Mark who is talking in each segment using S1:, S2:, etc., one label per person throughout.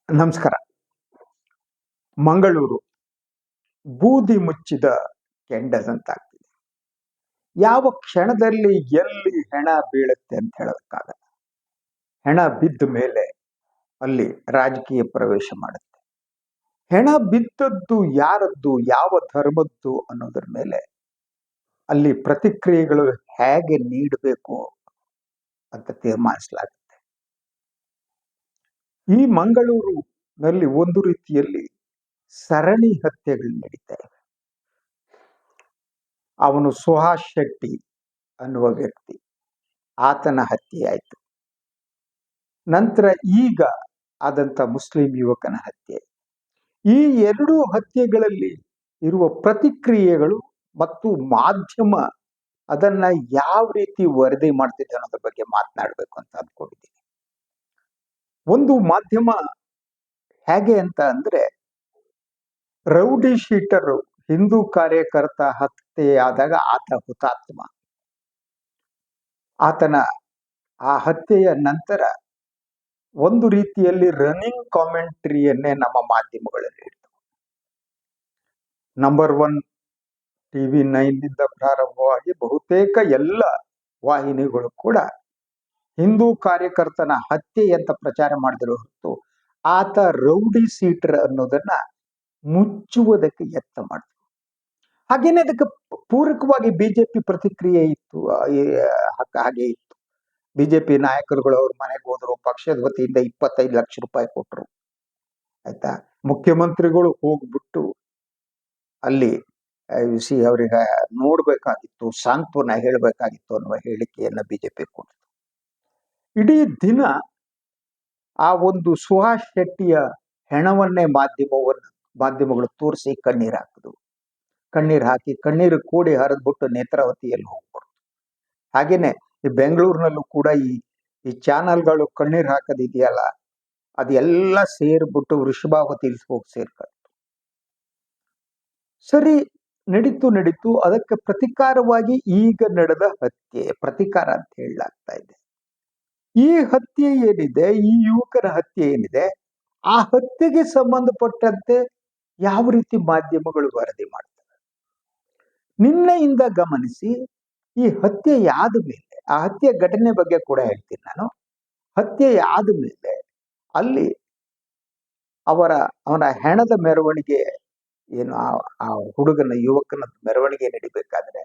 S1: ನಮಸ್ಕಾರ. ಮಂಗಳೂರು ಬೂದಿ ಮುಚ್ಚಿದ ಕೆಂಡದಂತಾಗ್ತಿದೆ. ಯಾವ ಕ್ಷಣದಲ್ಲಿ ಎಲ್ಲಿ ಹೆಣ ಬೀಳುತ್ತೆ ಅಂತ ಹೇಳೋದಕ್ಕಾಗಲ್ಲ. ಹೆಣ ಬಿದ್ದ ಮೇಲೆ ಅಲ್ಲಿ ರಾಜಕೀಯ ಪ್ರವೇಶ ಮಾಡುತ್ತೆ. ಹೆಣ ಬಿದ್ದದ್ದು ಯಾರದ್ದು, ಯಾವ ಧರ್ಮದ್ದು ಅನ್ನೋದ್ರ ಮೇಲೆ ಅಲ್ಲಿ ಪ್ರತಿಕ್ರಿಯೆಗಳು ಹೇಗೆ ನೀಡಬೇಕು ಅಂತ ತೀರ್ಮಾನಿಸಲಾಗುತ್ತೆ. ಈ ಮಂಗಳೂರಿನಲ್ಲಿ ಒಂದು ರೀತಿಯಲ್ಲಿ ಸರಣಿ ಹತ್ಯೆಗಳು ನಡೀತಾ ಇವೆ. ಅವನು ಸುಹಾಸ್ ಶೆಟ್ಟಿ ಅನ್ನುವ ವ್ಯಕ್ತಿ, ಆತನ ಹತ್ಯೆ ಆಯಿತು. ನಂತರ ಈಗ ಆದಂತ ಮುಸ್ಲಿಂ ಯುವಕನ ಹತ್ಯೆ. ಈ ಎರಡೂ ಹತ್ಯೆಗಳಲ್ಲಿ ಇರುವ ಪ್ರತಿಕ್ರಿಯೆಗಳು ಮತ್ತು ಮಾಧ್ಯಮ ಅದನ್ನ ಯಾವ ರೀತಿ ವರದಿ ಮಾಡ್ತಿದೆ ಅನ್ನೋದ್ರ ಬಗ್ಗೆ ಮಾತನಾಡಬೇಕು ಅಂತ ಅಂದ್ಕೊಂಡಿದ್ದೀನಿ. ಒಂದು ಮಾಧ್ಯಮ ಹೇಗೆ ಅಂತ ಅಂದ್ರೆ, ರೌಡಿ ಶೀಟರ್ ಹಿಂದೂ ಕಾರ್ಯಕರ್ತ ಹತ್ಯೆಯಾದಾಗ ಆತ ಹುತಾತ್ಮ. ಆತನ ಆ ಹತ್ಯೆಯ ನಂತರ ಒಂದು ರೀತಿಯಲ್ಲಿ ರನ್ನಿಂಗ್ ಕಾಮೆಂಟ್ರಿಯನ್ನೇ ನಮ್ಮ ಮಾಧ್ಯಮಗಳಲ್ಲಿ ಇರ್ತವೆ. ನಂಬರ್ 1 TV 9 ಪ್ರಾರಂಭವಾಗಿ ಬಹುತೇಕ ಎಲ್ಲ ವಾಹಿನಿಗಳು ಕೂಡ ಹಿಂದೂ ಕಾರ್ಯಕರ್ತನ ಹತ್ಯೆ ಅಂತ ಪ್ರಚಾರ ಮಾಡಿದ್ರು ಹೊರತು ಆತ ರೌಡಿ ಸೀಟರ್ ಅನ್ನೋದನ್ನ ಮುಚ್ಚುವುದಕ್ಕೆ ಯತ್ನ ಮಾಡಿದ್ರು. ಹಾಗೇನೆ ಅದಕ್ಕೆ ಪೂರಕವಾಗಿ ಬಿಜೆಪಿ ಪ್ರತಿಕ್ರಿಯೆ ಇತ್ತು. ಹಾಗೆ ಇತ್ತು. ಬಿಜೆಪಿ ನಾಯಕರುಗಳು ಅವ್ರ ಮನೆಗೆ ಹೋದ್ರು, ಪಕ್ಷದ ವತಿಯಿಂದ 25 ಲಕ್ಷ ರೂಪಾಯಿ ಕೊಟ್ಟರು. ಆಯ್ತಾ, ಮುಖ್ಯಮಂತ್ರಿಗಳು ಹೋಗ್ಬಿಟ್ಟು ಅಲ್ಲಿ ಅವರಿಗೆ ನೋಡ್ಬೇಕಾಗಿತ್ತು, ಸಾಂತ್ವನ ಹೇಳಬೇಕಾಗಿತ್ತು ಅನ್ನುವ ಹೇಳಿಕೆಯನ್ನ ಬಿಜೆಪಿ ಕೊಟ್ಟಿತು. ಇಡೀ ದಿನ ಆ ಒಂದು ಸುಹಾಸ್ ಶೆಟ್ಟಿಯ ಹೆಣವನ್ನೇ ಮಾಧ್ಯಮಗಳು ತೋರಿಸಿ ಕಣ್ಣೀರು ಹಾಕಿದ್ರು. ಕಣ್ಣೀರು ಹಾಕಿ ಕಣ್ಣೀರು ಕೂಡಿ ಹರಿದ್ಬಿಟ್ಟು ನೇತ್ರಾವತಿಯಲ್ಲಿ ಹೋಗ್ಬಾರ್ದು. ಹಾಗೇನೆ ಈ ಬೆಂಗಳೂರಿನಲ್ಲೂ ಕೂಡ ಈ ಚಾನಲ್ಗಳು ಕಣ್ಣೀರು ಹಾಕೋದಿದೆಯಲ್ಲ, ಅದೆಲ್ಲ ಸೇರ್ಬಿಟ್ಟು ವೃಷಭಾವತಿ ಹೋಗಿ ಸೇರ್ಕೊಂಡು ಸರಿ ನಡೀತು. ಅದಕ್ಕೆ ಪ್ರತಿಕಾರವಾಗಿ ಈಗ ನಡೆದ ಹತ್ಯೆ ಪ್ರತಿಕಾರ ಅಂತ ಹೇಳಲಾಗ್ತಾ ಇದೆ. ಈ ಹತ್ಯೆ ಏನಿದೆ, ಈ ಯುವಕರ ಹತ್ಯೆ ಏನಿದೆ, ಆ ಹತ್ಯೆಗೆ ಸಂಬಂಧಪಟ್ಟಂತೆ ಯಾವ ರೀತಿ ಮಾಧ್ಯಮಗಳು ವರದಿ ಮಾಡ್ತವೆ. ನಿನ್ನೆಯಿಂದ ಗಮನಿಸಿ, ಈ ಹತ್ಯೆ ಆದ ಮೇಲೆ, ಆ ಹತ್ಯೆ ಘಟನೆ ಬಗ್ಗೆ ಕೂಡ ಹೇಳ್ತೀನಿ ನಾನು. ಹತ್ಯೆ ಆದ ಮೇಲೆ ಅಲ್ಲಿ ಅವನ ಹೆಣದ ಮೆರವಣಿಗೆ ಏನು, ಆ ಹುಡುಗನ ಯುವಕನ ಮೆರವಣಿಗೆ ನಡಿಬೇಕಾದ್ರೆ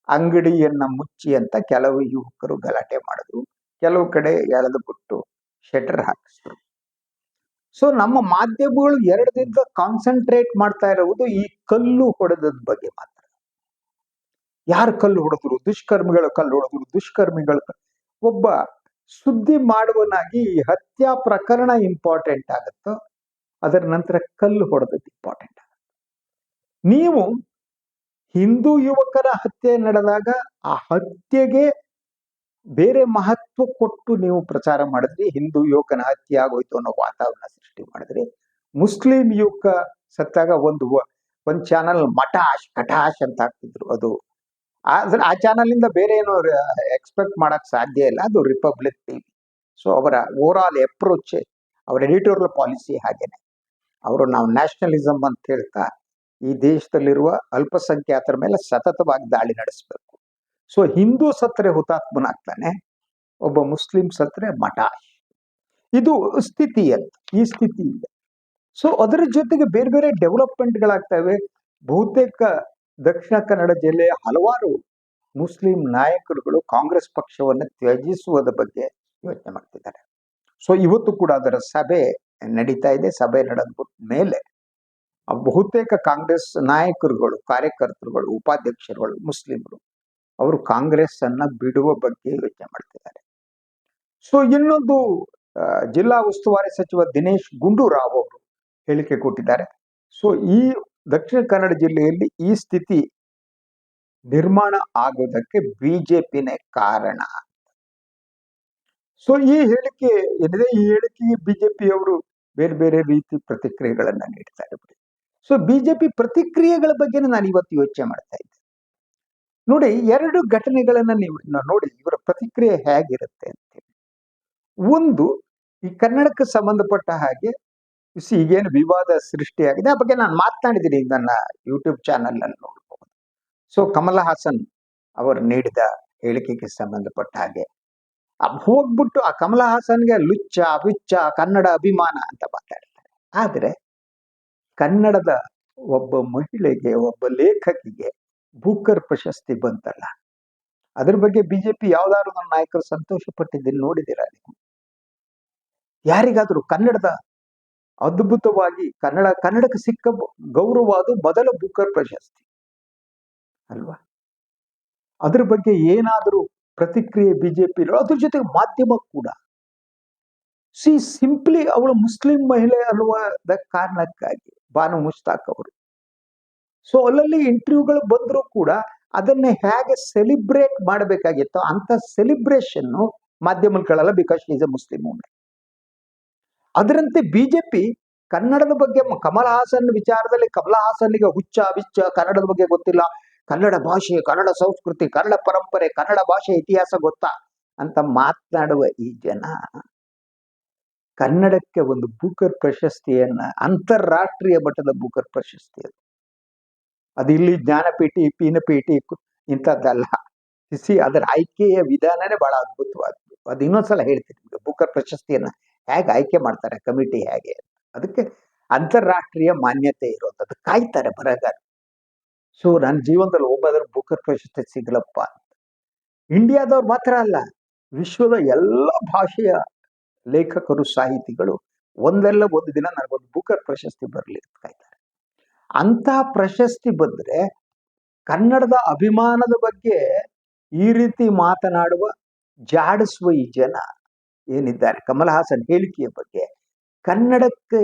S1: ಅಂಗಡಿಯನ್ನ ಮುಚ್ಚಿ ಅಂತ ಕೆಲವು ಯುವಕರು ಗಲಾಟೆ ಮಾಡಿದ್ರು. ಕೆಲವು ಕಡೆ ಎಳೆದು ಬಿಟ್ಟು ಶಟರ್ ಹಾಕಿಸಿದ್ರು. ಸೊ ನಮ್ಮ ಮಾಧ್ಯಮಗಳು ಎರಡದಿಂದ ಕಾನ್ಸಂಟ್ರೇಟ್ ಮಾಡ್ತಾ ಇರುವುದು ಈ ಕಲ್ಲು ಹೊಡೆದದ ಬಗ್ಗೆ ಮಾತ್ರ. ಯಾರು ಕಲ್ಲು ಹೊಡೆದ್ರು, ದುಷ್ಕರ್ಮಿಗಳು. ಒಬ್ಬ ಸುದ್ದಿ ಮಾಡುವನಾಗಿ ಈ ಹತ್ಯಾ ಪ್ರಕರಣ ಇಂಪಾರ್ಟೆಂಟ್ ಆಗುತ್ತೋ, ಅದರ ನಂತರ ಕಲ್ಲು ಹೊಡೆದದ್ದು ಇಂಪಾರ್ಟೆಂಟ್ ಆಗುತ್ತೆ. ನೀವು ಹಿಂದೂ ಯುವಕರ ಹತ್ಯೆ ನಡೆದಾಗ ಆ ಹತ್ಯೆಗೆ ಬೇರೆ ಮಹತ್ವ ಕೊಟ್ಟು ನೀವು ಪ್ರಚಾರ ಮಾಡಿದ್ರಿ. ಹಿಂದೂ ಯುವಕನ ಹತ್ಯೆ ಆಗೋಯ್ತು ಅನ್ನೋ ವಾತಾವರಣ ಸೃಷ್ಟಿ ಮಾಡಿದ್ರಿ. ಮುಸ್ಲಿಂ ಯುವಕ ಸತ್ತಾಗ ಒಂದು ಚಾನಲ್ ಮಟಾಶ್ ಕಟಾಶ್ ಅಂತ ಹಾಕ್ತಿದ್ರು. ಅದು ಆ ಚಾನಲ್ ಇಂದ ಬೇರೆ ಏನೋ ಎಕ್ಸ್ಪೆಕ್ಟ್ ಮಾಡಕ್ ಸಾಧ್ಯ ಇಲ್ಲ. ಅದು ರಿಪಬ್ಲಿಕ್ ಟಿವಿ. ಸೊ ಅವರ ಓವರ್ ಆಲ್ ಅಪ್ರೋಚ್, ಅವರ ಎಡಿಟೋರಿಯಲ್ ಪಾಲಿಸಿ ಹಾಗೇನೆ. ನಾವು ನ್ಯಾಷನಲಿಸಂ ಅಂತ ಹೇಳ್ತಾ ಈ ದೇಶದಲ್ಲಿರುವ ಅಲ್ಪಸಂಖ್ಯಾತರ ಮೇಲೆ ಸತತವಾಗಿ ದಾಳಿ ನಡೆಸಬೇಕು. ಸೊ ಹಿಂದೂ ಸತ್ರೆ ಹುತಾತ್ಮನಾಗ್ತಾನೆ, ಒಬ್ಬ ಮುಸ್ಲಿಂ ಸತ್ರೆ ಮಟಾಶ್. ಇದು ಸ್ಥಿತಿ ಅಂತ, ಈ ಸ್ಥಿತಿ ಇದೆ. ಸೊ ಅದರ ಜೊತೆಗೆ ಬೇರೆ ಬೇರೆ ಡೆವಲಪ್ಮೆಂಟ್ಗಳಾಗ್ತವೆ. ಬಹುತೇಕ ದಕ್ಷಿಣ ಕನ್ನಡ ಜಿಲ್ಲೆಯ ಹಲವಾರು ಮುಸ್ಲಿಂ ನಾಯಕರುಗಳು ಕಾಂಗ್ರೆಸ್ ಪಕ್ಷವನ್ನು ತ್ಯಜಿಸುವುದ ಬಗ್ಗೆ ಯೋಚನೆ ಮಾಡ್ತಿದ್ದಾರೆ. ಸೊ ಇವತ್ತು ಕೂಡ ಅದರ ಸಭೆ ನಡೀತಾ ಇದೆ. ಸಭೆ ನಡೆದ ಮೇಲೆ ಬಹುತೇಕ ಕಾಂಗ್ರೆಸ್ ನಾಯಕರುಗಳು, ಕಾರ್ಯಕರ್ತರುಗಳು, ಉಪಾಧ್ಯಕ್ಷರುಗಳು ಮುಸ್ಲಿಮರು ಅವರು ಕಾಂಗ್ರೆಸ್ ಅನ್ನ ಬಿಡುವ ಬಗ್ಗೆ ಯೋಚನೆ ಮಾಡ್ತಿದ್ದಾರೆ. ಸೊ ಇನ್ನೊಂದು ಜಿಲ್ಲಾ ಉಸ್ತುವಾರಿ ಸಚಿವ ದಿನೇಶ್ ಗುಂಡೂರಾವ್ ಅವರು ಹೇಳಿಕೆ ಕೊಟ್ಟಿದ್ದಾರೆ. ಸೊ ಈ ದಕ್ಷಿಣ ಕನ್ನಡ ಜಿಲ್ಲೆಯಲ್ಲಿ ಈ ಸ್ಥಿತಿ ನಿರ್ಮಾಣ ಆಗೋದಕ್ಕೆ ಬಿಜೆಪಿನೇ ಕಾರಣ. ಸೊ ಈ ಹೇಳಿಕೆ ಏನಿದೆ, ಈ ಹೇಳಿಕೆಗೆ ಬಿಜೆಪಿ ಅವರು ಬೇರೆ ಬೇರೆ ರೀತಿ ಪ್ರತಿಕ್ರಿಯೆಗಳನ್ನ ನೀಡ್ತಾರೆ. ಸೊ ಬಿಜೆಪಿ ಪ್ರತಿಕ್ರಿಯೆಗಳ ಬಗ್ಗೆ ನಾನು ಇವತ್ತು ಯೋಚನೆ ಮಾಡ್ತಾ ಇದ್ದೆ. ನೋಡಿ, ಎರಡು ಘಟನೆಗಳನ್ನ ನೀವು ನೋಡಿ, ಇವರ ಪ್ರತಿಕ್ರಿಯೆ ಹೇಗಿರುತ್ತೆ ಅಂತೇಳಿ. ಒಂದು, ಈ ಕನ್ನಡಕ್ಕೆ ಸಂಬಂಧಪಟ್ಟ ಹಾಗೆ ಈಗೇನು ವಿವಾದ ಸೃಷ್ಟಿಯಾಗಿದೆ ಆ ಬಗ್ಗೆ ನಾನು ಮಾತನಾಡಿದ್ದೀನಿ ನನ್ನ ಯೂಟ್ಯೂಬ್ ಚಾನಲ್ ಅಲ್ಲಿ ನೋಡ್ಬೋದು. ಸೊ ಕಮಲ್ ಹಾಸನ್ ಅವರು ನೀಡಿದ ಹೇಳಿಕೆಗೆ ಸಂಬಂಧಪಟ್ಟ ಹಾಗೆ ಹೋಗ್ಬಿಟ್ಟು ಆ ಕಮಲ ಹಾಸನ್ಗೆ ಲುಚ್ಚ ವಿಚ್ಚ ಕನ್ನಡ ಅಭಿಮಾನ ಅಂತ ಮಾತಾಡ್ತಾರೆ. ಆದ್ರೆ ಕನ್ನಡದ ಒಬ್ಬ ಮಹಿಳೆಗೆ, ಒಬ್ಬ ಲೇಖಕಿಗೆ ಬೂಕರ್ ಪ್ರಶಸ್ತಿ ಬಂತಲ್ಲ, ಅದ್ರ ಬಗ್ಗೆ ಬಿಜೆಪಿ ಯಾವ್ದಾದ್ರು ನನ್ನ ನಾಯಕರು ಸಂತೋಷ ಪಟ್ಟಿದ್ದೀನಿ ನೋಡಿದ್ದೀರಾ ನೀವು? ಯಾರಿಗಾದ್ರೂ ಕನ್ನಡದ ಅದ್ಭುತವಾಗಿ ಕನ್ನಡಕ್ಕೆ ಸಿಕ್ಕ ಗೌರವ ಅದು ಮೊದಲ ಬೂಕರ್ ಪ್ರಶಸ್ತಿ ಅಲ್ವಾ? ಅದ್ರ ಬಗ್ಗೆ ಏನಾದರೂ ಪ್ರತಿಕ್ರಿಯೆ ಬಿಜೆಪಿ, ಅದ್ರ ಜೊತೆಗೆ ಮಾಧ್ಯಮ ಕೂಡ ಸಿಂಪ್ಲಿ ಅವಳು ಮುಸ್ಲಿಂ ಮಹಿಳೆ ಅನ್ನುವ ಕಾರಣಕ್ಕಾಗಿ ಬಾನು ಮುಷ್ತಾಕ್ ಅವರು. ಸೊ ಅಲ್ಲಲ್ಲಿ ಇಂಟರ್ವ್ಯೂಗಳು ಬಂದರೂ ಕೂಡ ಅದನ್ನ ಹೇಗೆ ಸೆಲಿಬ್ರೇಟ್ ಮಾಡಬೇಕಾಗಿತ್ತು ಅಂತ ಸೆಲಿಬ್ರೇಷನ್ ಮಾಧ್ಯಮಗಳಲ್ಲ, because is a Muslim women. ಅದರಂತೆ ಬಿಜೆಪಿ ಕನ್ನಡದ ಬಗ್ಗೆ ಕಮಲ್ ಹಾಸನ್ ವಿಚಾರದಲ್ಲಿ ಕಮಲ್ ಹಾಸನ್ಗೆ ಹುಚ್ಚ ವಿಚ್ಚ ಕನ್ನಡದ ಬಗ್ಗೆ ಗೊತ್ತಿಲ್ಲ, ಕನ್ನಡ ಭಾಷೆ, ಕನ್ನಡ ಸಂಸ್ಕೃತಿ, ಕನ್ನಡ ಪರಂಪರೆ, ಕನ್ನಡ ಭಾಷೆ ಇತಿಹಾಸ ಗೊತ್ತಾ ಅಂತ ಮಾತನಾಡುವ ಈ ಜನ ಕನ್ನಡಕ್ಕೆ ಒಂದು ಬೂಕರ್ ಪ್ರಶಸ್ತಿಯನ್ನ, ಅಂತಾರಾಷ್ಟ್ರೀಯ ಮಟ್ಟದ ಬೂಕರ್ ಪ್ರಶಸ್ತಿ ಅದು ಇಲ್ಲಿ ಜ್ಞಾನಪೀಠಿ ಪೀನಪೀಠಿ ಇಂಥದ್ದಲ್ಲ. ಅದರ ಆಯ್ಕೆಯ ವಿಧಾನನೇ ಬಹಳ ಅದ್ಭುತವಾದ್ದು. ಅದು ಇನ್ನೊಂದ್ಸಲ ಹೇಳ್ತೀನಿ, ಬೂಕರ್ ಪ್ರಶಸ್ತಿಯನ್ನ ಹೇಗೆ ಆಯ್ಕೆ ಮಾಡ್ತಾರೆ ಕಮಿಟಿ ಹೇಗೆ, ಅದಕ್ಕೆ ಅಂತಾರಾಷ್ಟ್ರೀಯ ಮಾನ್ಯತೆ ಇರುವಂತದ್ದು ಕಾಯ್ತಾರೆ ಬರಗಾರ. ಸೊ ನನ್ನ ಜೀವನದಲ್ಲಿ ಒಬ್ಬಾದ್ರೂ ಬೂಕರ್ ಪ್ರಶಸ್ತಿ ಸಿಗ್ಲಪ್ಪ ಅಂತ. ಇಂಡಿಯಾದವ್ರು ಮಾತ್ರ ಅಲ್ಲ, ವಿಶ್ವದ ಎಲ್ಲ ಭಾಷೆಯ ಲೇಖಕರು ಸಾಹಿತಿಗಳು ಒಂದೆಲ್ಲ ಒಂದು ದಿನ ನನಗೊಂದು ಬೂಕರ್ ಪ್ರಶಸ್ತಿ ಬರಲಿ ಅಂತ ಕಾಯ್ತಾರೆ. ಅಂತ ಪ್ರಶಸ್ತಿ ಬಂದ್ರೆ ಕನ್ನಡದ ಅಭಿಮಾನದ ಬಗ್ಗೆ ಈ ರೀತಿ ಮಾತನಾಡುವ ಜಾಡಿಸುವ ಈ ಜನ ಏನಿದ್ದಾರೆ, ಕಮಲ್ ಹಾಸನ್ ಹೇಳಿಕೆಯ ಬಗ್ಗೆ ಕನ್ನಡಕ್ಕೆ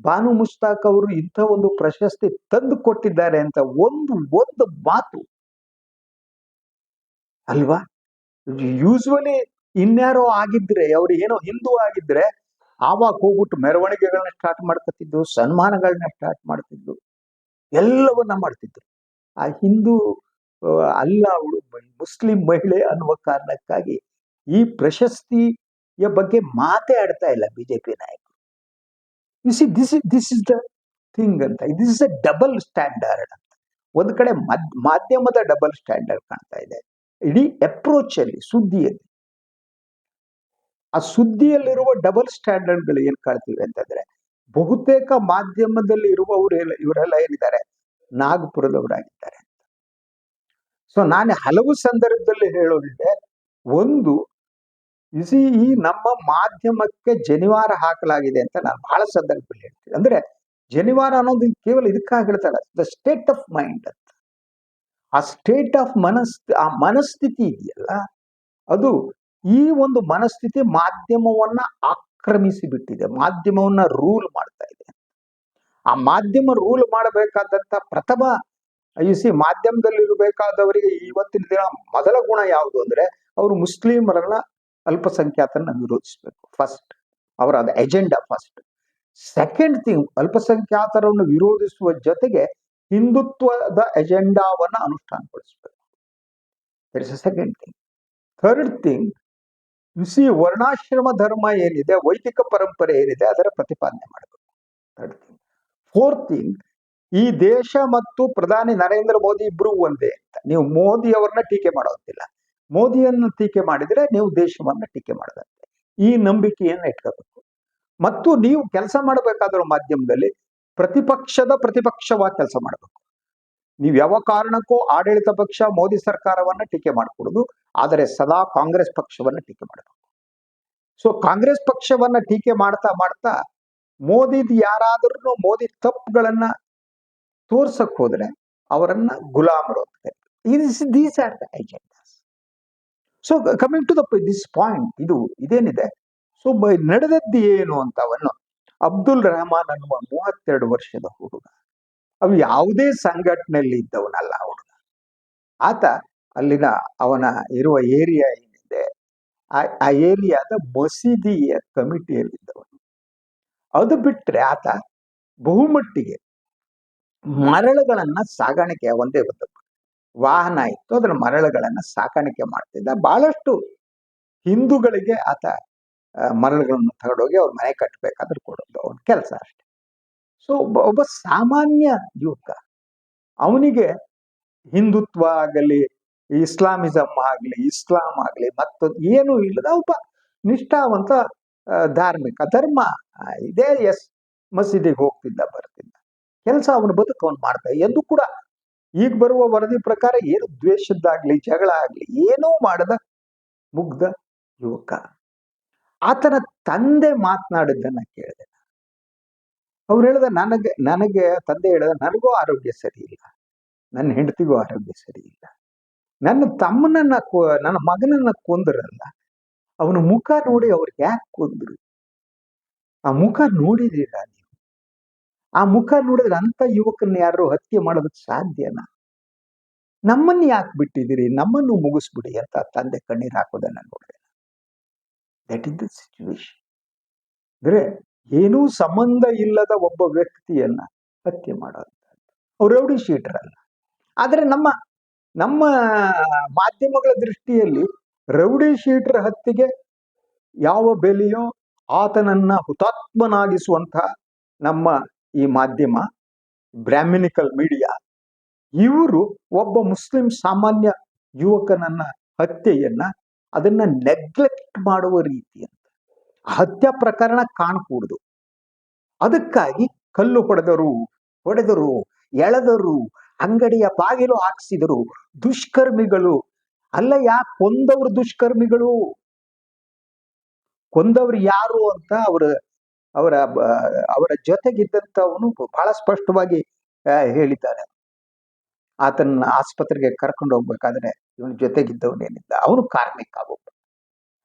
S1: ಬಾನು ಮುಷ್ತಾಕ್ ಅವರು ಇಂಥ ಒಂದು ಪ್ರಶಸ್ತಿ ತಂದು ಕೊಟ್ಟಿದ್ದಾರೆ ಅಂತ ಒಂದು ಮಾತು ಅಲ್ವಾ? ಯೂಸ್ವಲಿ ಇನ್ಯಾರೋ ಆಗಿದ್ರೆ, ಅವ್ರು ಏನೋ ಹಿಂದೂ ಆಗಿದ್ರೆ ಆವಾಗ ಹೋಗ್ಬಿಟ್ಟು ಮೆರವಣಿಗೆಗಳನ್ನ ಸ್ಟಾರ್ಟ್ ಮಾಡ್ಕೊತಿದ್ರು, ಸನ್ಮಾನಗಳನ್ನ ಸ್ಟಾರ್ಟ್ ಮಾಡ್ತಿದ್ರು, ಎಲ್ಲವನ್ನ ಮಾಡ್ತಿದ್ರು. ಆ ಹಿಂದೂ ಅಲ್ಲ, ಅವಳು ಮುಸ್ಲಿಂ ಮಹಿಳೆ ಅನ್ನುವ ಕಾರಣಕ್ಕಾಗಿ ಈ ಪ್ರಶಸ್ತಿಯ ಬಗ್ಗೆ ಮಾತೇ ಆಡ್ತಾ ಇಲ್ಲ ಬಿಜೆಪಿ ನಾಯಕರು. You see this is the thing ಅಂತ. This is a double standard ಅಂತ. ಒಂದ್ ಕಡೆ ಮಾಧ್ಯಮದ ಡಬಲ್ ಸ್ಟ್ಯಾಂಡರ್ಡ್ ಕಾಣ್ತಾ ಇದೆ ಇಡೀ ಅಪ್ರೋಚ್ ಅಲ್ಲಿ, ಸುದ್ದಿಯಲ್ಲಿ. ಆ ಸುದ್ದಿಯಲ್ಲಿರುವ ಡಬಲ್ ಸ್ಟ್ಯಾಂಡರ್ಡ್ಗಳು ಏನ್ ಕಾಣ್ತೀವಿ ಅಂತಂದ್ರೆ, ಬಹುತೇಕ ಮಾಧ್ಯಮದಲ್ಲಿ ಇರುವವರು ಇವರೆಲ್ಲ ಏನಿದ್ದಾರೆ ನಾಗಪುರದವರಾಗಿದ್ದಾರೆ. ಸೊ ನಾನು ಹಲವು ಸಂದರ್ಭದಲ್ಲಿ ಹೇಳೋದಿದೆ, ಒಂದು ಈ ನಮ್ಮ ಮಾಧ್ಯಮಕ್ಕೆ ಜನಿವಾರ ಹಾಕಲಾಗಿದೆ ಅಂತ ನಾನು ಬಹಳ ಸಂದರ್ಭದಲ್ಲಿ ಹೇಳ್ತೀನಿ. ಅಂದ್ರೆ ಜನಿವಾರ ಅನ್ನೋದು ಕೇವಲ ಇದಕ್ಕಾಗಿ ಹೇಳ್ತಾರೆ, ದ ಸ್ಟೇಟ್ ಆಫ್ ಮೈಂಡ್ ಅಂತ. ಆ ಸ್ಟೇಟ್ ಆಫ್ ಆ ಮನಸ್ಥಿತಿ ಇದೆಯಲ್ಲ, ಅದು ಈ ಒಂದು ಮನಸ್ಥಿತಿ ಮಾಧ್ಯಮವನ್ನ ಆಕ್ರಮಿಸಿ ಬಿಟ್ಟಿದೆ, ಮಾಧ್ಯಮವನ್ನ ರೂಲ್ ಮಾಡ್ತಾ ಇದೆ. ಆ ಮಾಧ್ಯಮ ರೂಲ್ ಮಾಡಬೇಕಾದಂತ ಪ್ರಥಮ ಮಾಧ್ಯಮದಲ್ಲಿ ಇರಬೇಕಾದವರಿಗೆ ಇವತ್ತಿನ ದಿನ ಮೊದಲ ಗುಣ ಯಾವುದು ಅಂದ್ರೆ, ಅವರು ಮುಸ್ಲಿಮರನ್ನ ಅಲ್ಪಸಂಖ್ಯಾತರನ್ನ ವಿರೋಧಿಸಬೇಕು. ಫಸ್ಟ್ ಅವರ ಅದು ಎಜೆಂಡಾ ಫಸ್ಟ್. ಸೆಕೆಂಡ್ ಥಿಂಗ್, ಅಲ್ಪಸಂಖ್ಯಾತರನ್ನು ವಿರೋಧಿಸುವ ಜೊತೆಗೆ ಹಿಂದುತ್ವದ ಎಜೆಂಡಾವನ್ನ ಅನುಷ್ಠಾನಗೊಳಿಸಬೇಕು. That is second thing. Third thing, ವರ್ಣಾಶ್ರಮ ಧರ್ಮ ಏನಿದೆ, ವೈದಿಕ ಪರಂಪರೆ ಏನಿದೆ, ಅದರ ಪ್ರತಿಪಾದನೆ ಮಾಡಬೇಕು. Third thing. ಫೋರ್ತ್ ಥಿಂಗ್, ಈ ದೇಶ ಮತ್ತು ಪ್ರಧಾನಿ ನರೇಂದ್ರ ಮೋದಿ ಇಬ್ರು ಒಂದೇ ಅಂತ. ನೀವು ಮೋದಿ ಅವರನ್ನ ಟೀಕೆ ಮಾಡೋದಿಲ್ಲ, ಮೋದಿಯನ್ನು ಟೀಕೆ ಮಾಡಿದ್ರೆ ನೀವು ದೇಶವನ್ನ ಟೀಕೆ ಮಾಡದಂತೆ. ಈ ನಂಬಿಕೆಯನ್ನು ಇಟ್ಕೋಬೇಕು. ಮತ್ತು ನೀವು ಕೆಲಸ ಮಾಡಬೇಕಾದ್ರೂ ಮಾಧ್ಯಮದಲ್ಲಿ ಪ್ರತಿಪಕ್ಷವಾಗಿ ಕೆಲಸ ಮಾಡಬೇಕು. ನೀವು ಯಾವ ಕಾರಣಕ್ಕೂ ಆಡಳಿತ ಪಕ್ಷ ಮೋದಿ ಸರ್ಕಾರವನ್ನ ಟೀಕೆ ಮಾಡಕೂಡದು, ಆದರೆ ಸದಾ ಕಾಂಗ್ರೆಸ್ ಪಕ್ಷವನ್ನ ಟೀಕೆ ಮಾಡಬೇಕು. ಸೊ ಕಾಂಗ್ರೆಸ್ ಪಕ್ಷವನ್ನ ಟೀಕೆ ಮಾಡ್ತಾ ಮಾಡ್ತಾ ಮೋದಿದ್ ಯಾರಾದ್ರೂ ಮೋದಿ ತಪ್ಪುಗಳನ್ನ ತೋರ್ಸಕ್ ಹೋದ್ರೆ ಅವರನ್ನ ಗುಲಾಮರು ಅಂತ. These are the agendas. So coming to this point, ಇದೇನಿದೆ, ಸೊ ನಡೆದದ್ದು ಏನು ಅಂತವನ್ನು ಅಬ್ದುಲ್ ರೆಹಮಾನ್ ಅನ್ನುವ 32 ವರ್ಷದ ಹುಡುಗ, ಅವು ಯಾವುದೇ ಸಂಘಟನೆಯಲ್ಲಿ ಇದ್ದವನಲ್ಲ ಹುಡುಗ. ಆತ ಅಲ್ಲಿನ ಅವನ ಇರುವ ಏರಿಯಾ ಏನಿದೆ, ಆ ಏರಿಯಾದ ಮಸೀದಿಯ ಕಮಿಟಿಯಲ್ಲಿದ್ದವನು. ಅದು ಬಿಟ್ರೆ ಆತ ಬಹುಮಟ್ಟಿಗೆ ಮರಳುಗಳನ್ನ ಸಾಗಾಣಿಕೆ, ಒಂದೇ ಒಂದು ವಾಹನ ಇತ್ತು, ಅದರ ಮರಳುಗಳನ್ನ ಸಾಕಾಣಿಕೆ ಮಾಡ್ತಿದ್ದ. ಬಹಳಷ್ಟು ಹಿಂದೂಗಳಿಗೆ ಆತ ಮರಳುಗಳನ್ನು ತಗೊಂಡೋಗಿ ಅವ್ರ ಮನೆ ಕಟ್ಟಬೇಕಾದ್ರೆ ಕೊಡೋದು ಅವನ ಕೆಲಸ ಅಷ್ಟೆ. ಸೊ ಒಬ್ಬ ಸಾಮಾನ್ಯ ಯುವಕ, ಅವನಿಗೆ ಹಿಂದುತ್ವ ಆಗಲಿ, ಇಸ್ಲಾಮಿಸಮ್ ಆಗಲಿ, ಇಸ್ಲಾಂ ಆಗಲಿ ಮತ್ತೊಂದು ಏನೂ ಇಲ್ಲದ ಒಬ್ಬ ನಿಷ್ಠಾವಂತ ಧಾರ್ಮಿಕ ಧರ್ಮ ಇದೇ ಮಸೀದಿಗೆ ಹೋಗ್ತಿದ್ದ ಬರ್ತಿದ್ದ, ಕೆಲಸ ಅವನ ಬದುಕು ಅವನು ಮಾಡ್ತಾ ಎಂದು ಕೂಡ ಈಗ ಬರುವ ವರದಿ ಪ್ರಕಾರ ಏನು ದ್ವೇಷದ್ದಾಗ್ಲಿ ಜಗಳ ಆಗ್ಲಿ ಏನೂ ಮಾಡದ ಮುಗ್ಧ ಯುವಕ. ಆತನ ತಂದೆ ಮಾತನಾಡಿದ್ದನ್ನ ಕೇಳಿದೆ. ಅವ್ರು ಹೇಳಿದ, ನನಗೆ ತಂದೆ ಹೇಳಿದ, ನನಗೂ ಆರೋಗ್ಯ ಸರಿ ಇಲ್ಲ, ನನ್ನ ಹೆಂಡತಿಗೂ ಆರೋಗ್ಯ ಸರಿ ಇಲ್ಲ, ನನ್ನ ನನ್ನ ಮಗನನ್ನ ಕೊಂದ್ರಲ್ಲ, ಅವನ ಮುಖ ನೋಡಿ ಅವ್ರಿಗೆ ಯಾಕೆ ಕೊಂದ್ರು? ಆ ಮುಖ ನೋಡಿದೀರಾ ನೀವು? ಆ ಮುಖ ನೋಡಿದ್ರೆ ಅಂತ ಯುವಕರನ್ನ ಯಾರು ಹತ್ಯೆ ಮಾಡೋದಕ್ಕೆ ಸಾಧ್ಯನಾ? ನಮ್ಮನ್ನ ಯಾಕೆ ಬಿಟ್ಟಿದ್ದೀರಿ, ನಮ್ಮನ್ನು ಮುಗಿಸ್ಬಿಡಿ ಅಂತ ತಂದೆ ಕಣ್ಣೀರು ಹಾಕೋದನ್ನ ನೋಡಿದೆ. That is the situation. ಅಂದ್ರೆ ಏನೂ ಸಂಬಂಧ ಇಲ್ಲದ ಒಬ್ಬ ವ್ಯಕ್ತಿಯನ್ನ ಹತ್ಯೆ ಮಾಡೋದಂಥದ್ದು. ಅವ್ರು ರೌಡಿ ಶೀಟರಲ್ಲ. ಆದ್ರೆ ನಮ್ಮ ಮಾಧ್ಯಮಗಳ ದೃಷ್ಟಿಯಲ್ಲಿ ರೌಡಿ ಶೀಟರ್ ಹತ್ಯೆಗೆ ಯಾವ ಬೆಲೆಯೋ ಆತನನ್ನ ಹುತಾತ್ಮನಾಗಿಸುವಂತಹ ನಮ್ಮ ಈ ಮಾಧ್ಯಮ, ಬ್ರಾಹ್ಮಿನಿಕಲ್ ಮೀಡಿಯಾ, ಇವರು ಒಬ್ಬ ಮುಸ್ಲಿಂ ಸಾಮಾನ್ಯ ಯುವಕನನ್ನ ಹತ್ಯೆಯನ್ನ ಅದನ್ನ ನೆಗ್ಲೆಕ್ಟ್ ಮಾಡುವ ರೀತಿ ಅಂತ ಹತ್ಯಾ ಪ್ರಕರಣ ಕಾಣಕೂಡದು. ಅದಕ್ಕಾಗಿ ಕಲ್ಲು ಹೊಡೆದರು, ಎಳೆದರು, ಅಂಗಡಿಯ ಬಾಗಿಲು ಹಾಕಿಸಿದರು. ದುಷ್ಕರ್ಮಿಗಳು ಅಲ್ಲಯ್ಯ, ಕೊಂದವರು ದುಷ್ಕರ್ಮಿಗಳು. ಕೊಂದವರು ಯಾರು ಅಂತ ಅವರ ಜೊತೆಗಿದ್ದಂಥವನು ಬಹಳ ಸ್ಪಷ್ಟವಾಗಿ ಹೇಳಿದ್ದಾರೆ. ಆತನ ಆಸ್ಪತ್ರೆಗೆ ಕರ್ಕೊಂಡು ಹೋಗ್ಬೇಕಾದ್ರೆ ಇವನ ಜೊತೆಗಿದ್ದವನೇನಿದ್ದ ಅವನು ಕಾರ್ಮಿಕ ಒಬ್ಬ.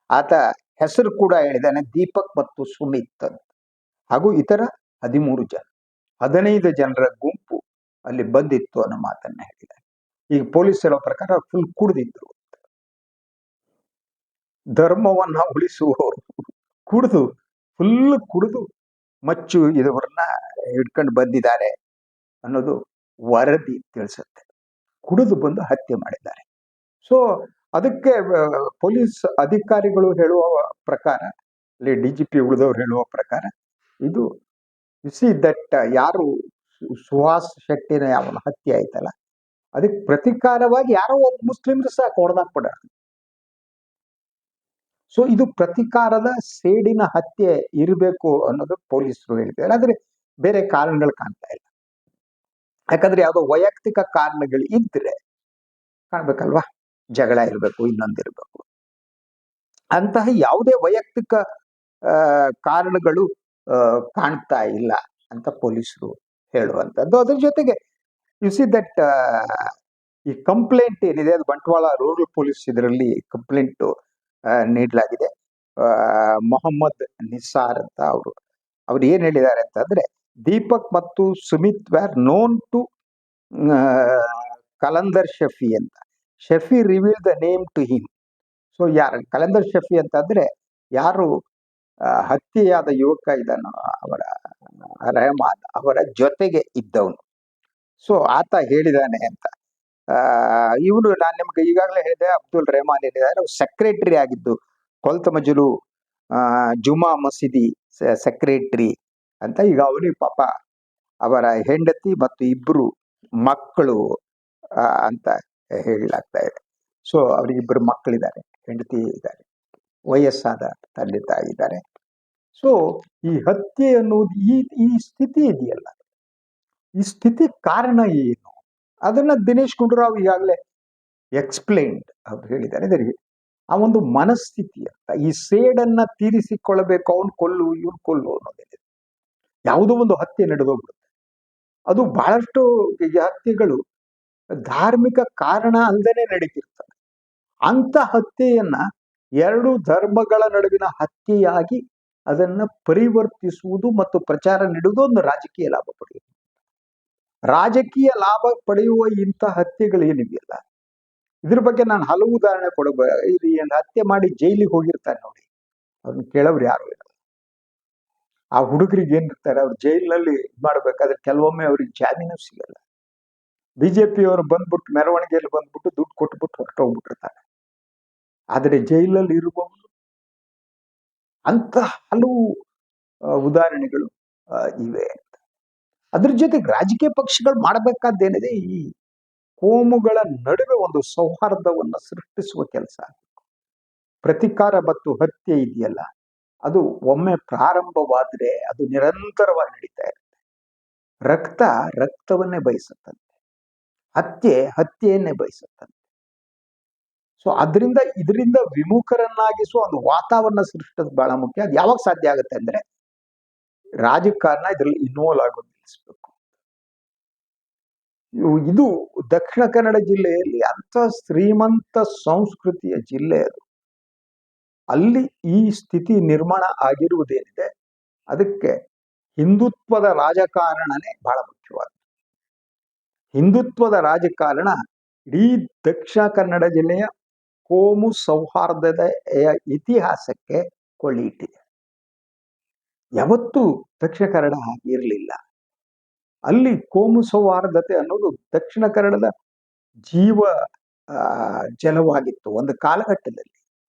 S1: ಆತ ಹೆಸರು ಕೂಡ ಹೇಳಿದ್ದಾನೆ, ದೀಪಕ್ ಮತ್ತು ಸುಮಿತ್ ಅಂತ. ಹಾಗೂ ಇತರ 13 ಜನ, 15 ಜನರ ಗುಂಪು ಅಲ್ಲಿ ಬಂದಿತ್ತು ಅನ್ನೋ ಮಾತನ್ನ ಹೇಳಿದ್ದಾರೆ. ಈಗ ಪೊಲೀಸ್ ಹೇಳೋ ಪ್ರಕಾರ ಫುಲ್ ಕುಡಿದಿದ್ರು. ಧರ್ಮವನ್ನ ಉಳಿಸುವವರು ಕುಡಿದು ಮಚ್ಚು ಇದವರನ್ನ ಹಿಡ್ಕೊಂಡು ಬಂದಿದ್ದಾರೆ ಅನ್ನೋದು ವರದಿ ತಿಳಿಸುತ್ತೆ. ಕುಡಿದು ಬಂದು ಹತ್ಯೆ ಮಾಡಿದ್ದಾರೆ. ಸೊ ಅದಕ್ಕೆ ಪೊಲೀಸ್ ಅಧಿಕಾರಿಗಳು ಹೇಳುವ ಪ್ರಕಾರ, ಅಲ್ಲಿ DGP ಉಳಿದವ್ರು ಹೇಳುವ ಪ್ರಕಾರ, ಇದು ದಟ್ ಯಾರು ಸುಹಾಸ್ ಶೆಟ್ಟಿನ ಯಾವನ ಹತ್ಯೆ ಆಯ್ತಲ್ಲ, ಅದಕ್ಕೆ ಪ್ರತಿಕಾರವಾಗಿ ಯಾರೋ ಒಬ್ಬ ಮುಸ್ಲಿಮ್ರು ಸಹ ಹೊಡೆದಾಕ್ಬಿಡ. ಸೊ ಇದು ಪ್ರತಿಕಾರದ ಸೇಡಿನ ಹತ್ಯೆ ಇರಬೇಕು ಅನ್ನೋದು ಪೊಲೀಸರು ಹೇಳಿದ್ದಾರೆ. ಆದ್ರೆ ಬೇರೆ ಕಾರಣಗಳು ಕಾಣ್ತಾ ಇಲ್ಲ. ಯಾಕಂದ್ರೆ ಯಾವುದೋ ವೈಯಕ್ತಿಕ ಕಾರಣಗಳು ಇದ್ರೆ ಕಾಣ್ಬೇಕಲ್ವಾ, ಜಗಳ ಇರಬೇಕು, ಇನ್ನೊಂದಿರ್ಬೇಕು. ಅಂತಹ ಯಾವುದೇ ವೈಯಕ್ತಿಕ ಕಾರಣಗಳು ಕಾಣ್ತಾ ಇಲ್ಲ ಅಂತ ಪೊಲೀಸರು ಹೇಳುವಂಥದ್ದು. ಅದ್ರ ಜೊತೆಗೆ ದಟ್ ಈ ಕಂಪ್ಲೇಂಟ್ ಏನಿದೆ, ಅದು ಬಂಟ್ವಾಳ ರೂರಲ್ ಪೊಲೀಸ್ ಇದರಲ್ಲಿ ಕಂಪ್ಲೇಂಟ್ ನೀಡಲಾಗಿದೆ. ಮೊಹಮ್ಮದ್ ನಿಸಾರ್ ಅಂತ ಅವ್ರು ಏನ್ ಹೇಳಿದ್ದಾರೆ ಅಂತಂದ್ರೆ, ದೀಪಕ್ ಮತ್ತು Sumit were known to Kalandar Shafi ಅಂತ. Shafi reveal the name to him. So ಯಾರು ಕಲಂದರ್ ಶಫಿ ಅಂತಂದ್ರೆ ಯಾರು ಹತ್ಯೆಯಾದ ಯುವಕ ಇದನ್ನು ಅವರ ರೆಹಮಾನ್ ಅವರ ಜೊತೆಗೆ ಇದ್ದವನು. ಸೊ ಆತ ಹೇಳಿದಾನೆ ಅಂತ. ಇವನು ನಾನು ನಿಮ್ಗೆ ಈಗಾಗಲೇ ಹೇಳಿದೆ, ಅಬ್ದುಲ್ ರೆಹಮಾನ್ ಹೇಳಿದ್ದಾರೆ, ಸೆಕ್ರೆಟರಿ ಆಗಿದ್ದು ಕೊಲ್ತಮಜಲು ಜುಮಾ ಮಸೀದಿ ಸೆಕ್ರೆಟರಿ ಅಂತ. ಈಗ ಅವನಿಗೆ ಪಾಪ ಅವರ ಹೆಂಡತಿ ಮತ್ತು 2 ಮಕ್ಕಳು ಅಂತ ಹೇಳಲಾಗ್ತಾ ಇದೆ. ಸೊ ಅವ್ರಿಗೆ 2 ಮಕ್ಕಳಿದ್ದಾರೆ, ಹೆಂಡತಿ ಇದ್ದಾರೆ, ವಯಸ್ಸಾದ ತಂದೆ ತಾಯಿ ಇದ್ದಾರೆ. ಸೊ ಈ ಹತ್ಯೆ ಅನ್ನೋದು ಈ ಸ್ಥಿತಿ ಇದೆಯಲ್ಲ, ಈ ಸ್ಥಿತಿ ಕಾರಣ ಏನು ಅದನ್ನ ದಿನೇಶ್ ಗುಂಡೂರಾವ್ ಈಗಾಗಲೇ ಎಕ್ಸ್ಪ್ಲೈನ್ಡ್ ಅವ್ರು ಹೇಳಿದ್ದಾರೆ. ಆ ಒಂದು ಮನಸ್ಥಿತಿ ಅಂತ, ಈ ಸೇಡನ್ನ ತೀರಿಸಿಕೊಳ್ಳಬೇಕು, ಅವ್ನು ಕೊಲ್ಲು ಇವ್ನು ಕೊಲ್ಲು ಅನ್ನೋದೇನಿದೆ. ಯಾವುದೋ ಒಂದು ಹತ್ಯೆ ನಡೆದೋಗ್ಬಿಡುತ್ತೆ. ಅದು ಬಹಳಷ್ಟು ಹತ್ಯೆಗಳು ಧಾರ್ಮಿಕ ಕಾರಣ ಅಲ್ಲದೇನೆ ನಡೀತಿರ್ತವೆ. ಅಂತ ಹತ್ಯೆಯನ್ನ 2 ಧರ್ಮಗಳ ನಡುವಿನ ಹತ್ಯೆಯಾಗಿ ಅದನ್ನ ಪರಿವರ್ತಿಸುವುದು ಮತ್ತು ಪ್ರಚಾರ ನೀಡುವುದು ಒಂದು ರಾಜಕೀಯ ಲಾಭ ಪಡೆಯುವುದು. ರಾಜಕೀಯ ಲಾಭ ಪಡೆಯುವ ಇಂಥ ಹತ್ಯೆಗಳೇನಿವೆಯಲ್ಲ, ಇದ್ರ ಬಗ್ಗೆ ನಾನು ಹಲವು ಉದಾಹರಣೆ ಇದು ಹತ್ಯೆ ಮಾಡಿ ಜೈಲಿಗೆ ಹೋಗಿರ್ತಾರೆ ನೋಡಿ, ಅವ್ರನ್ನ ಕೇಳೋರು ಯಾರು ಇರಲ್ಲ. ಆ ಹುಡುಗರಿಗೆ ಏನಿರ್ತಾರೆ, ಅವ್ರು ಜೈಲಿನಲ್ಲಿ ಮಾಡ್ಬೇಕಾದ್ರೆ ಕೆಲವೊಮ್ಮೆ ಅವ್ರಿಗೆ ಜಾಮೀನು ಸಿಗಲ್ಲ. ಬಿಜೆಪಿ ಅವರು ಬಂದ್ಬಿಟ್ಟು ಮೆರವಣಿಗೆಯಲ್ಲಿ ಬಂದ್ಬಿಟ್ಟು ದುಡ್ಡು ಕೊಟ್ಬಿಟ್ಟು ಹೊರಟೋಗ್ಬಿಟ್ಟಿರ್ತಾರೆ. ಆದರೆ ಜೈಲಲ್ಲಿ ಇರುವವರು ಅಂತ ಹಲವು ಉದಾಹರಣೆಗಳು ಇವೆ. ಅದ್ರ ಜೊತೆಗೆ ರಾಜಕೀಯ ಪಕ್ಷಗಳು ಮಾಡಬೇಕಾದ್ದೇನಿದೆ, ಈ ಕೋಮುಗಳ ನಡುವೆ ಒಂದು ಸೌಹಾರ್ದವನ್ನು ಸೃಷ್ಟಿಸುವ ಕೆಲಸ. ಪ್ರತಿಕಾರ ಮತ್ತು ಹತ್ಯೆ ಇದೆಯಲ್ಲ, ಅದು ಒಮ್ಮೆ ಪ್ರಾರಂಭವಾದ್ರೆ ಅದು ನಿರಂತರವಾಗಿ ನಡೀತಾ ಇರುತ್ತೆ. ರಕ್ತ ರಕ್ತವನ್ನೇ ಬಯಸುತ್ತಂತೆ, ಹತ್ಯೆ ಹತ್ಯೆಯನ್ನೇ ಬಯಸುತ್ತಂತೆ. ಸೊ ಇದರಿಂದ ವಿಮುಖರನ್ನಾಗಿಸುವ ಒಂದು ವಾತಾವರಣ ಸೃಷ್ಟಿಸೋದು ಬಹಳ ಮುಖ್ಯ. ಅದು ಯಾವಾಗ ಸಾಧ್ಯ ಆಗುತ್ತೆ ಅಂದ್ರೆ ರಾಜಕಾರಣ ಇದರಲ್ಲಿ ಇನ್ವಾಲ್ವ್ ಆಗೋದು ನಿಲ್ಲಿಸ್ಬೇಕು. ಇದು ದಕ್ಷಿಣ ಕನ್ನಡ ಜಿಲ್ಲೆಯಲ್ಲಿ ಅಂತ ಶ್ರೀಮಂತ ಸಂಸ್ಕೃತಿಯ ಜಿಲ್ಲೆ ಅದು. ಅಲ್ಲಿ ಈ ಸ್ಥಿತಿ ನಿರ್ಮಾಣ ಆಗಿರುವುದೇನಿದೆ, ಅದಕ್ಕೆ ಹಿಂದುತ್ವದ ರಾಜಕಾರಣನೇ ಬಹಳ ಮುಖ್ಯವಾದ. ಹಿಂದುತ್ವದ ರಾಜಕಾರಣ ಇಡೀ ದಕ್ಷಿಣ ಕನ್ನಡ ಜಿಲ್ಲೆಯ ಕೋಮು ಸೌಹಾರ್ದದ ಇತಿಹಾಸಕ್ಕೆ ಕೊಳ್ಳಿ ಇಟ್ಟಿದೆ. ಯಾವತ್ತೂ ದಕ್ಷಿಣ ಕನ್ನಡ ಇರಲಿಲ್ಲ. ಅಲ್ಲಿ ಕೋಮು ಸೌಹಾರ್ದತೆ ಅನ್ನೋದು ದಕ್ಷಿಣ ಕನ್ನಡದ ಜೀವ ಜಲವಾಗಿತ್ತು ಒಂದು ಕಾಲಘಟ್ಟದಲ್ಲಿ.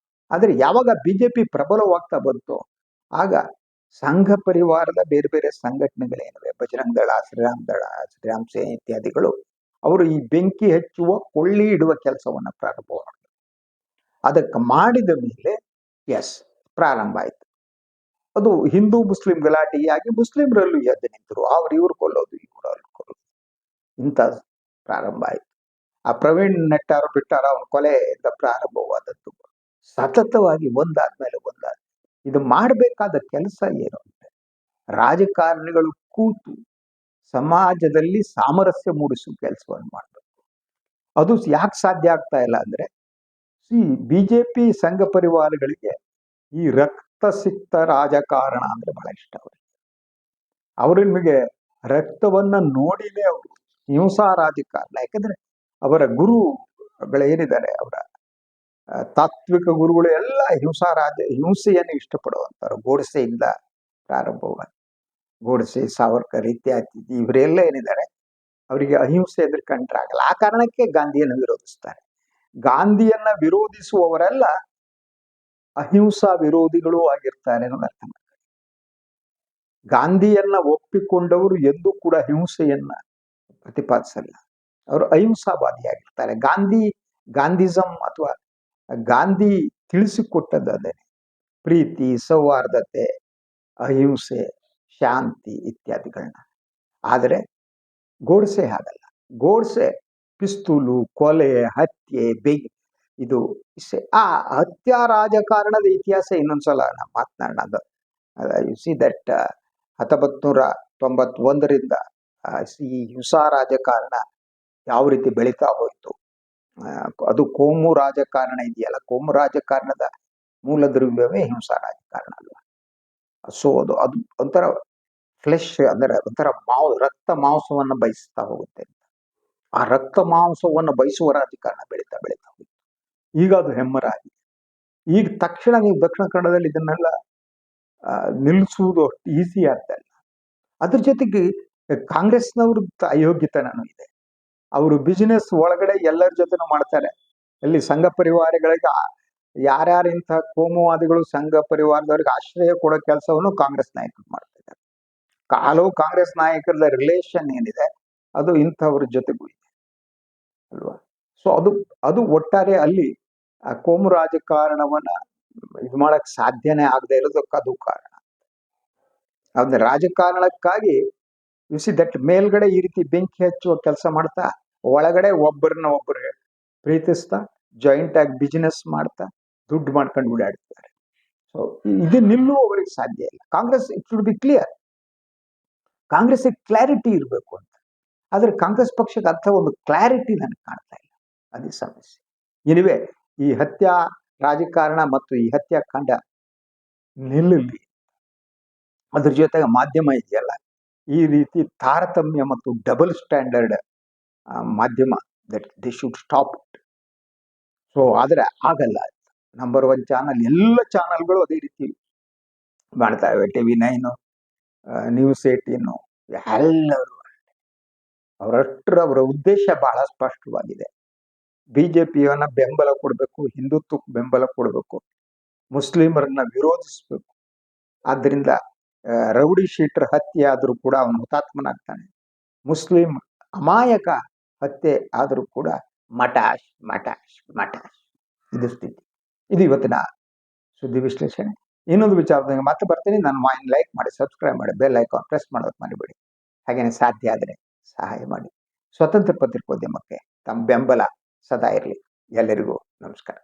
S1: ಆದರೆ ಯಾವಾಗ ಬಿಜೆಪಿ ಪ್ರಬಲವಾಗ್ತಾ ಬಂತು, ಆಗ ಸಂಘ ಪರಿವಾರದ ಬೇರೆ ಬೇರೆ ಸಂಘಟನೆಗಳೇನಿವೆ, ಬಜರಂಗ ದಳ, ಶ್ರೀರಾಮ್ ಸೇನೆ ಇತ್ಯಾದಿಗಳು, ಅವರು ಈ ಬೆಂಕಿ ಹಚ್ಚುವ ಕೊಳ್ಳಿ ಇಡುವ ಕೆಲಸವನ್ನ ಪ್ರಾರಂಭ ಮಾಡಿದ್ರು. ಅದಕ್ಕೆ ಮಾಡಿದ ಮೇಲೆ ಪ್ರಾರಂಭ ಆಯ್ತು. ಅದು ಹಿಂದೂ ಮುಸ್ಲಿಂ ಗಲಾಟೆಯಾಗಿ ಮುಸ್ಲಿಮರಲ್ಲೂ ಎದ್ದು ನಿಂತರು. ಇವ್ರು ಕೊಲ್ಲೋದು, ಇವ್ರು ಅಲ್ಲಿ ಕೊಲ್ಲೋದು, ಇಂಥ ಪ್ರಾರಂಭ ಆಯ್ತು. ಆ ಪ್ರವೀಣ್ ನೆಟ್ಟಾರು ಬಿಟ್ಟಾರ ಅವನ ಕೊಲೆಯಿಂದ ಪ್ರಾರಂಭವಾದದ್ದು ಸತತವಾಗಿ ಒಂದಾದ್ಮೇಲೆ ಇದು ಮಾಡಬೇಕಾದ ಕೆಲಸ ಏನು ಅಂದ್ರೆ, ರಾಜಕಾರಣಿಗಳು ಕೂತು ಸಮಾಜದಲ್ಲಿ ಸಾಮರಸ್ಯ ಮೂಡಿಸುವ ಕೆಲಸವನ್ನು ಮಾಡಬೇಕು. ಅದು ಯಾಕೆ ಸಾಧ್ಯ ಆಗ್ತಾ ಇಲ್ಲ ಅಂದ್ರೆ, ಬಿಜೆಪಿ ಸಂಘ ಪರಿವಾರಗಳಿಗೆ ಈ ರಕ್ತಸಿಕ್ತ ರಾಜಕಾರಣ ಅಂದ್ರೆ ಬಹಳ ಇಷ್ಟ. ಅವರು ನಿಮಗೆ ರಕ್ತವನ್ನ ನೋಡಿನೇ ಅವರು ಹಿಂಸಾ ರಾಜಕಾರಣ. ಯಾಕಂದ್ರೆ ಅವರ ಗುರುಗಳೇನಿದ್ದಾರೆ, ಅವರ ತಾತ್ವಿಕ ಗುರುಗಳು ಎಲ್ಲ ಹಿಂಸೆಯನ್ನು ಇಷ್ಟಪಡುವಂತರು. ಗೋಡ್ಸೆಯಿಂದ ಪ್ರಾರಂಭವಾಗಿ ಗೋಡ್ಸೆ, ಸಾವರ್ಕರ್ ಇತ್ಯಾದಿ ಇವರೆಲ್ಲ ಏನಿದ್ದಾರೆ, ಅವರಿಗೆ ಅಹಿಂಸೆ ಅಂದ್ರೆ ಕಂಡ್ರಾಗಲ್ಲ. ಆ ಕಾರಣಕ್ಕೆ ಗಾಂಧಿಯನ್ನು ವಿರೋಧಿಸ್ತಾರೆ. ಗಾಂಧಿಯನ್ನ ವಿರೋಧಿಸುವವರೆಲ್ಲ ಅಹಿಂಸಾ ವಿರೋಧಿಗಳು ಆಗಿರ್ತಾರೆ ಅನ್ನೋದು ಅರ್ಥ ಮಾಡ್ತಾರೆ. ಗಾಂಧಿಯನ್ನ ಒಪ್ಪಿಕೊಂಡವರು ಎಂದೂ ಕೂಡ ಹಿಂಸೆಯನ್ನ ಪ್ರತಿಪಾದಿಸಲ್ಲ. ಅವರು ಅಹಿಂಸಾವಾದಿಯಾಗಿರ್ತಾರೆ. ಗಾಂಧಿಸಂ ಅಥವಾ ಗಾಂಧಿ ತಿಳಿಸಿಕೊಟ್ಟದ್ದೇ ಪ್ರೀತಿ, ಸೌಹಾರ್ದತೆ, ಅಹಿಂಸೆ, ಶಾಂತಿ ಇತ್ಯಾದಿಗಳನ್ನ. ಆದರೆ ಗೋಡ್ಸೆ ಹಾಗಲ್ಲ. ಗೋಡ್ಸೆ ಪಿಸ್ತೂಲು, ಕೊಲೆ, ಹತ್ಯೆ, ಇದು ಆ ಹತ್ಯಾ ರಾಜಕಾರಣದ ಇತಿಹಾಸ ಇನ್ನೊಂದ್ಸಲ ನಾವು ಮಾತನಾಡೋಣ. ಯು ಸಿ ದಟ್ 1991ರಿಂದ ಈ ಹಿಂಸಾ ರಾಜಕಾರಣ ಯಾವ ರೀತಿ ಬೆಳೀತಾ ಹೋಯ್ತು. ಅದು ಕೋಮು ರಾಜಕಾರಣ ಇದೆಯಲ್ಲ, ಕೋಮು ರಾಜಕಾರಣದ ಮೂಲ ದ್ರವ್ಯವೇ ಹಿಂಸಾ ರಾಜಕಾರಣ ಅಲ್ವಾ. ಸೊ ಅದು ಒಂಥರ ಫ್ಲೆಶ್ ಅಂದ್ರೆ ಒಂಥರ ರಕ್ತ ಮಾಂಸವನ್ನ ಬಯಸ್ತಾ ಹೋಗುತ್ತೆ. ಆ ರಕ್ತ ಮಾಂಸವನ್ನು ಬಯಸುವ ರಾಜಕಾರಣ ಬೆಳೀತಾ ಹೋಗುತ್ತೆ. ಈಗ ಅದು ಹೆಮ್ಮರಾಗಿದೆ. ಈಗ ತಕ್ಷಣ ನೀವು ದಕ್ಷಿಣ ಕನ್ನಡದಲ್ಲಿ ಇದನ್ನೆಲ್ಲ ನಿಲ್ಲಿಸುವುದು ಅಷ್ಟು ಈಸಿ ಆಗ್ತಾ ಇಲ್ಲ. ಅದ್ರ ಜೊತೆಗೆ ಕಾಂಗ್ರೆಸ್ನವ್ರದ್ದು ಅಯೋಗ್ಯತನೂ ಇದೆ. ಅವರು ಬಿಸಿನೆಸ್ ಒಳಗಡೆ ಎಲ್ಲರ ಜೊತೆನೂ ಮಾಡ್ತಾರೆ. ಅಲ್ಲಿ ಸಂಘ ಪರಿವಾರಗಳಿಗೆ ಯಾರ್ಯಾರು ಇಂಥ ಕೋಮುವಾದಿಗಳು ಸಂಘ ಪರಿವಾರದವ್ರಿಗೆ ಆಶ್ರಯ ಕೊಡೋ ಕೆಲಸವನ್ನು ಕಾಂಗ್ರೆಸ್ ನಾಯಕರು ಮಾಡ್ತಿದ್ದಾರೆ. ಹಲವು ಕಾಂಗ್ರೆಸ್ ನಾಯಕರ ರಿಲೇಷನ್ ಏನಿದೆ ಅದು ಇಂಥವ್ರ ಜೊತೆಗೂ ಇದೆ ಅಲ್ವಾ. ಸೊ ಅದು ಒಟ್ಟಾರೆ ಅಲ್ಲಿ ಆ ಕೋಮು ರಾಜಕಾರಣವನ್ನ ಇದು ಮಾಡಕ್ ಸಾಧ್ಯನೇ ಆಗದೆ ಇರೋದಕ್ಕೆ ಅದು ಕಾರಣ. ಅದ್ರ ರಾಜಕಾರಣಕ್ಕಾಗಿ ದಟ್ ಮೇಲ್ಗಡೆ ಈ ರೀತಿ ಬೆಂಕಿ ಹಚ್ಚುವ ಕೆಲಸ ಮಾಡ್ತಾ, ಒಳಗಡೆ ಒಬ್ಬರನ್ನ ಒಬ್ಬರು ಪ್ರೀತಿಸ್ತಾ, ಜಾಯಿಂಟ್ ಆಗಿ ಬಿಸಿನೆಸ್ ಮಾಡ್ತಾ ದುಡ್ಡು ಮಾಡ್ಕೊಂಡು ಓಡಾಡ್ತಾರೆ. ಸೊ ಇದು ನಿಲ್ಲುವವರೆಗೆ ಸಾಧ್ಯ ಇಲ್ಲ. Congress it should be clear. Congress clarity ಇರಬೇಕು ಅಂತ. ಆದ್ರೆ ಕಾಂಗ್ರೆಸ್ ಪಕ್ಷಕ್ಕೆ ಅಂಥ ಒಂದು ಕ್ಲಾರಿಟಿ ನನಗೆ ಕಾಣ್ತಾ ಇಲ್ಲ. ಅದೇ ಸಮಸ್ಯೆ. ಇನಿವೆ ಈ ಹತ್ಯಾ ರಾಜಕಾರಣ ಮತ್ತು ಈ ಹತ್ಯಾಕಾಂಡ ನಿಲ್ಲಲಿ. ಅದ್ರ ಜೊತೆಗೆ ಮಾಧ್ಯಮ ಇದೆಯಲ್ಲ, ಈ ರೀತಿ ತಾರತಮ್ಯ ಮತ್ತು ಡಬಲ್ ಸ್ಟ್ಯಾಂಡರ್ಡ್ ಮಾಧ್ಯಮ that they should stop it. So ಆದ್ರೆ ಆಗಲ್ಲ. ನಂಬರ್ 1 ಚಾನಲ್, ಎಲ್ಲ ಚಾನಲ್ಗಳು ಅದೇ ರೀತಿ ಮಾಡ್ತಾ ಇವೆ. TV9, News 18 ಎಲ್ಲರೂ ಅವರ ಉದ್ದೇಶ ಬಹಳ ಸ್ಪಷ್ಟವಾಗಿದೆ. ಬಿಜೆಪಿಯನ್ನ ಬೆಂಬಲ ಕೊಡಬೇಕು, ಹಿಂದುತ್ವಕ್ಕೆ ಬೆಂಬಲ ಕೊಡಬೇಕು, ಮುಸ್ಲಿಮರನ್ನ ವಿರೋಧಿಸಬೇಕು. ಆದ್ರಿಂದ ರೌಡಿ ಶೀಟರ್ ಹತ್ಯೆ ಆದ್ರೂ ಕೂಡ ಅವನು ಹುತಾತ್ಮನಾಗ್ತಾನೆ. ಮುಸ್ಲಿಂ ಅಮಾಯಕ ಹತ್ಯೆ ಆದರೂ ಕೂಡ ಮಟಾಶ್ ಮಟಾಶ್ ಮಟಾಶ್ ಇದು ಸ್ಥಿತಿ. ಇದು ಇವತ್ತಿನ ಸುದ್ದಿ ವಿಶ್ಲೇಷಣೆ. ಇನ್ನೊಂದು ವಿಚಾರದಾಗ ಮತ್ತೆ ಬರ್ತೀನಿ. ನನ್ನ ವಾಹಿನಿ ಲೈಕ್ ಮಾಡಿ, ಸಬ್ಸ್ಕ್ರೈಬ್ ಮಾಡಿ, ಬೆಲ್ ಐಕಾನ್ ಪ್ರೆಸ್ ಮಾಡೋಕೆ ಮರಿಬೇಡಿ. ಹಾಗೇನೆ ಸಾಧ್ಯ ಆದರೆ ಸಹಾಯ ಮಾಡಿ. ಸ್ವತಂತ್ರ ಪತ್ರಿಕೋದ್ಯಮಕ್ಕೆ ತಮ್ಮ ಬೆಂಬಲ ಸದಾ ಇರಲಿ. ಎಲ್ಲರಿಗೂ ನಮಸ್ಕಾರ.